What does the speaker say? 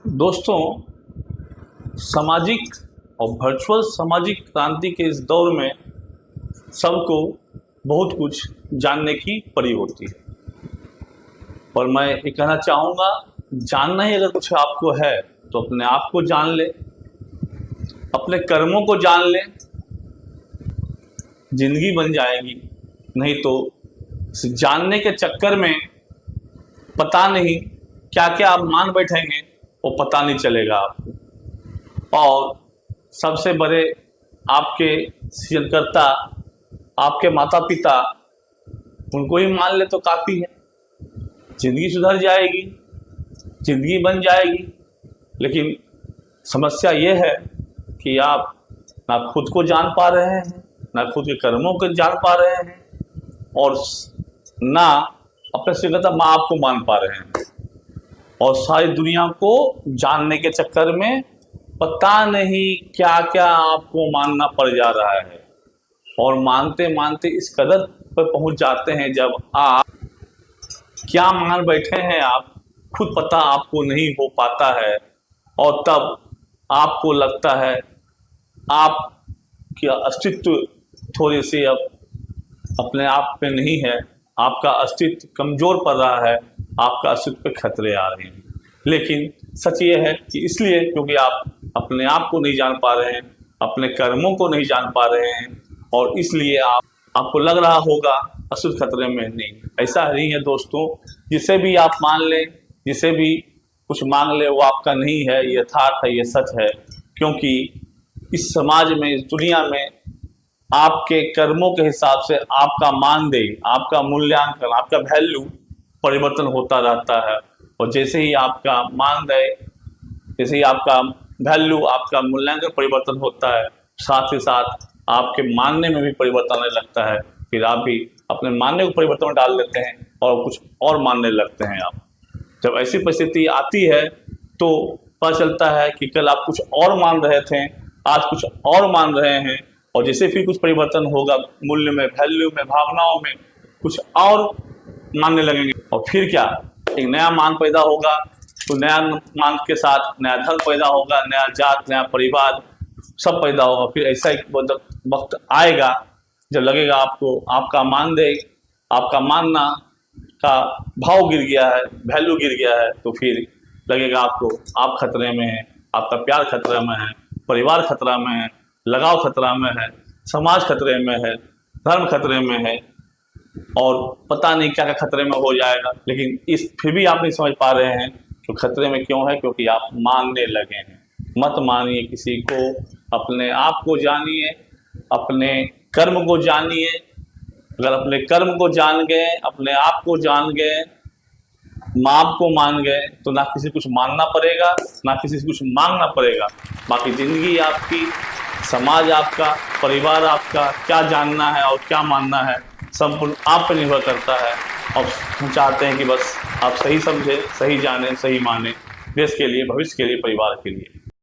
दोस्तों, सामाजिक और वर्चुअल सामाजिक क्रांति के इस दौर में सबको बहुत कुछ जानने की पड़ी होती है। और मैं ये कहना चाहूँगा, जानना ही अगर कुछ आपको है तो अपने आप को जान ले, अपने कर्मों को जान ले, जिंदगी बन जाएगी। नहीं तो इस जानने के चक्कर में पता नहीं क्या क्या आप मान बैठेंगे, वो पता नहीं चलेगा आपको। और सबसे बड़े आपके सृजनकर्ता, आपके माता पिता, उनको ही मान ले तो काफ़ी है। जिंदगी सुधर जाएगी, जिंदगी बन जाएगी। लेकिन समस्या ये है कि आप ना खुद को जान पा रहे हैं, ना खुद के कर्मों को जान पा रहे हैं, और ना अपने सृजनकर्ता माँ बाप को मान पा रहे हैं। और सारी दुनिया को जानने के चक्कर में पता नहीं क्या क्या आपको मानना पड़ जा रहा है। और मानते मानते इस कदर पर पहुंच जाते हैं जब आप क्या मान बैठे हैं आप खुद पता आपको नहीं हो पाता है। और तब आपको लगता है आपका अस्तित्व थोड़ी सी अब अपने आप पे नहीं है, आपका अस्तित्व कमज़ोर पड़ रहा है, आपका अस्तित्व पे खतरे आ रहे हैं। लेकिन सच ये है कि इसलिए क्योंकि आप अपने आप को नहीं जान पा रहे हैं, अपने कर्मों को नहीं जान पा रहे हैं, और इसलिए आपको लग रहा होगा अस्तित्व खतरे में। नहीं, ऐसा नहीं है दोस्तों। जिसे भी आप मान लें, जिसे भी कुछ मांग ले, वो आपका नहीं है, ये यथार्थ है, ये सच है। क्योंकि इस समाज में, इस दुनिया में आपके कर्मों के हिसाब से आपका मानदेय, आपका मूल्यांकन, आपका वैल्यू परिवर्तन होता रहता है। और जैसे ही आपका मानदेय, जैसे ही आपका वैल्यू, आपका मूल्यांकन परिवर्तन होता है, साथ ही साथ आपके मानने में भी परिवर्तन आने लगता है। फिर आप भी अपने मानने को परिवर्तन में डाल देते हैं और कुछ और मानने लगते हैं आप। जब ऐसी परिस्थिति आती है तो पता चलता है कि कल आप कुछ और मान रहे थे, आज कुछ और मान रहे हैं। और जैसे फिर कुछ परिवर्तन होगा मूल्य में, वैल्यू में, भावनाओं में, कुछ और मानने लगेंगे। और फिर क्या, एक नया मान पैदा होगा, तो नया मान के साथ नया धर्म पैदा होगा, नया जात, नया परिवार, सब पैदा होगा। फिर ऐसा एक वक्त आएगा जब लगेगा आपको आपका मानदेय, आपका मानना का भाव गिर गया है, वैल्यू गिर गया है। तो फिर लगेगा आपको आप खतरे में हैं, आपका प्यार खतरे में है, परिवार खतरा में है, लगाव खतरा में है, समाज खतरे में है, धर्म खतरे में है, और पता नहीं क्या क्या खतरे में हो जाएगा। लेकिन फिर भी आप नहीं समझ पा रहे हैं कि खतरे में क्यों है, क्योंकि आप मानने लगे हैं। मत मानिए किसी को, अपने आप को जानिए, अपने कर्म को जानिए। अगर अपने कर्म को जान गए, अपने आप को जान गए, माँ बाप को मान गए, तो ना किसी कुछ मानना पड़ेगा, ना किसी से कुछ मांगना पड़ेगा। बाकी जिंदगी आपकी, समाज आपका, परिवार आपका, क्या जानना है और क्या मानना है संपूर्ण आप पर निर्भर करता है। और हम चाहते हैं कि बस आप सही समझें, सही जानें, सही मानें, देश के लिए, भविष्य के लिए, परिवार के लिए।